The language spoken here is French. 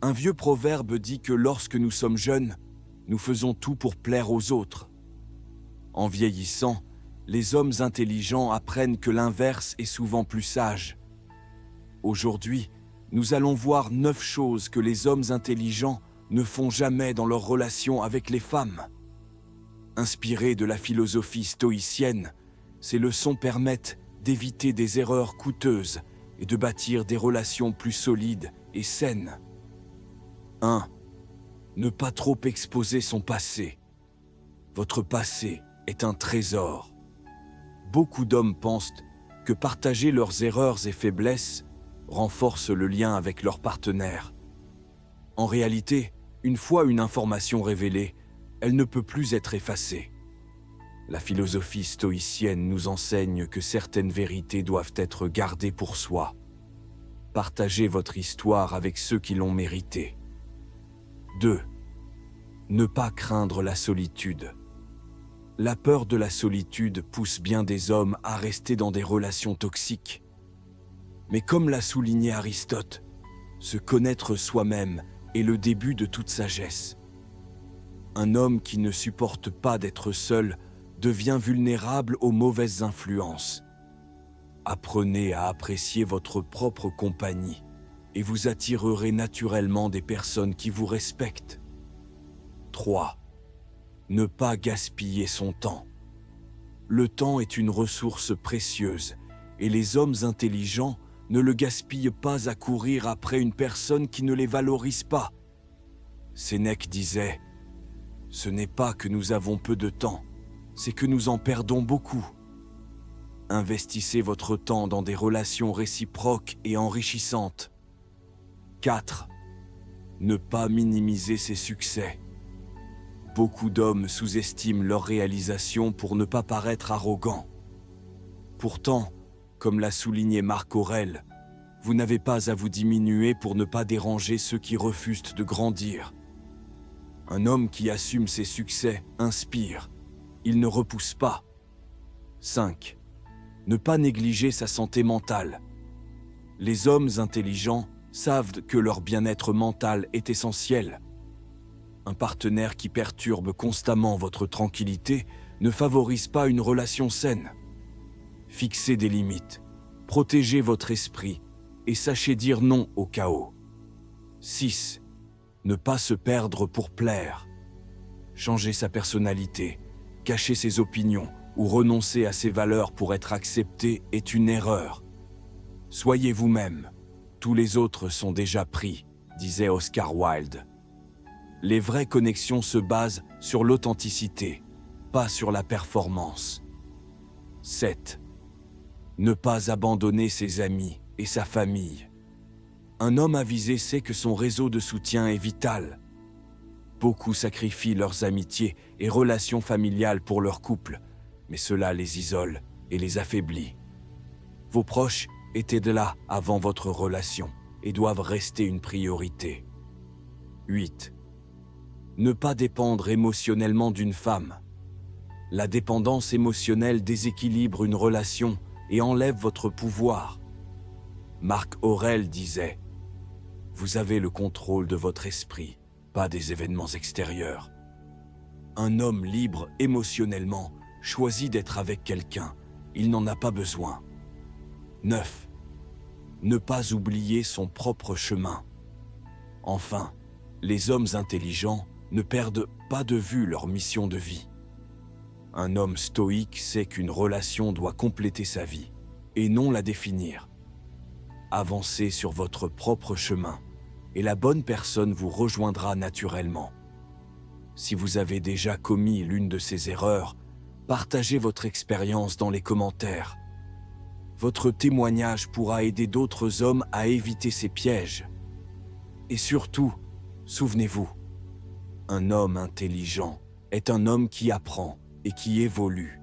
Un vieux proverbe dit que lorsque nous sommes jeunes, nous faisons tout pour plaire aux autres. En vieillissant, les hommes intelligents apprennent que l'inverse est souvent plus sage. Aujourd'hui, nous allons voir 9 choses que les hommes intelligents ne font jamais dans leurs relations avec les femmes. Inspirées de la philosophie stoïcienne, ces leçons permettent d'éviter des erreurs coûteuses et de bâtir des relations plus solides et saines. 1. Ne pas trop exposer son passé. Votre passé est un trésor. Beaucoup d'hommes pensent que partager leurs erreurs et faiblesses renforce le lien avec leur partenaire. En réalité, une fois une information révélée, elle ne peut plus être effacée. La philosophie stoïcienne nous enseigne que certaines vérités doivent être gardées pour soi. Partagez votre histoire avec ceux qui l'ont méritée. 2. Ne pas craindre la solitude. La peur de la solitude pousse bien des hommes à rester dans des relations toxiques. Mais comme l'a souligné Aristote, se connaître soi-même est le début de toute sagesse. Un homme qui ne supporte pas d'être seul devient vulnérable aux mauvaises influences. Apprenez à apprécier votre propre compagnie et vous attirerez naturellement des personnes qui vous respectent. 3. Ne pas gaspiller son temps. Le temps est une ressource précieuse et les hommes intelligents ne le gaspillent pas à courir après une personne qui ne les valorise pas. Sénèque disait « Ce n'est pas que nous avons peu de temps, c'est que nous en perdons beaucoup. » Investissez votre temps dans des relations réciproques et enrichissantes. 4. Ne pas minimiser ses succès. Beaucoup d'hommes sous-estiment leurs réalisations pour ne pas paraître arrogants. Pourtant, comme l'a souligné Marc Aurèle, vous n'avez pas à vous diminuer pour ne pas déranger ceux qui refusent de grandir. Un homme qui assume ses succès inspire, il ne repousse pas. 5. Ne pas négliger sa santé mentale. Les hommes intelligents savent que leur bien-être mental est essentiel. Un partenaire qui perturbe constamment votre tranquillité ne favorise pas une relation saine. Fixez des limites, protégez votre esprit et sachez dire non au chaos. 6. Ne pas se perdre pour plaire. Changer sa personnalité, cacher ses opinions ou renoncer à ses valeurs pour être accepté est une erreur. Soyez vous-même. Tous les autres sont déjà pris, disait Oscar Wilde. Les vraies connexions se basent sur l'authenticité, pas sur la performance. 7. Ne pas abandonner ses amis et sa famille. Un homme avisé sait que son réseau de soutien est vital. Beaucoup sacrifient leurs amitiés et relations familiales pour leur couple, mais cela les isole et les affaiblit. Vos proches étaient là avant votre relation et doivent rester une priorité. 8. Ne pas dépendre émotionnellement d'une femme. La dépendance émotionnelle déséquilibre une relation et enlève votre pouvoir. Marc Aurèle disait « Vous avez le contrôle de votre esprit, pas des événements extérieurs. » Un homme libre émotionnellement choisit d'être avec quelqu'un, il n'en a pas besoin. 9. Ne pas oublier son propre chemin. Enfin, les hommes intelligents ne perdent pas de vue leur mission de vie. Un homme stoïque sait qu'une relation doit compléter sa vie, et non la définir. Avancez sur votre propre chemin, et la bonne personne vous rejoindra naturellement. Si vous avez déjà commis l'une de ces erreurs, partagez votre expérience dans les commentaires. Votre témoignage pourra aider d'autres hommes à éviter ces pièges. Et surtout, souvenez-vous, un homme intelligent est un homme qui apprend et qui évolue.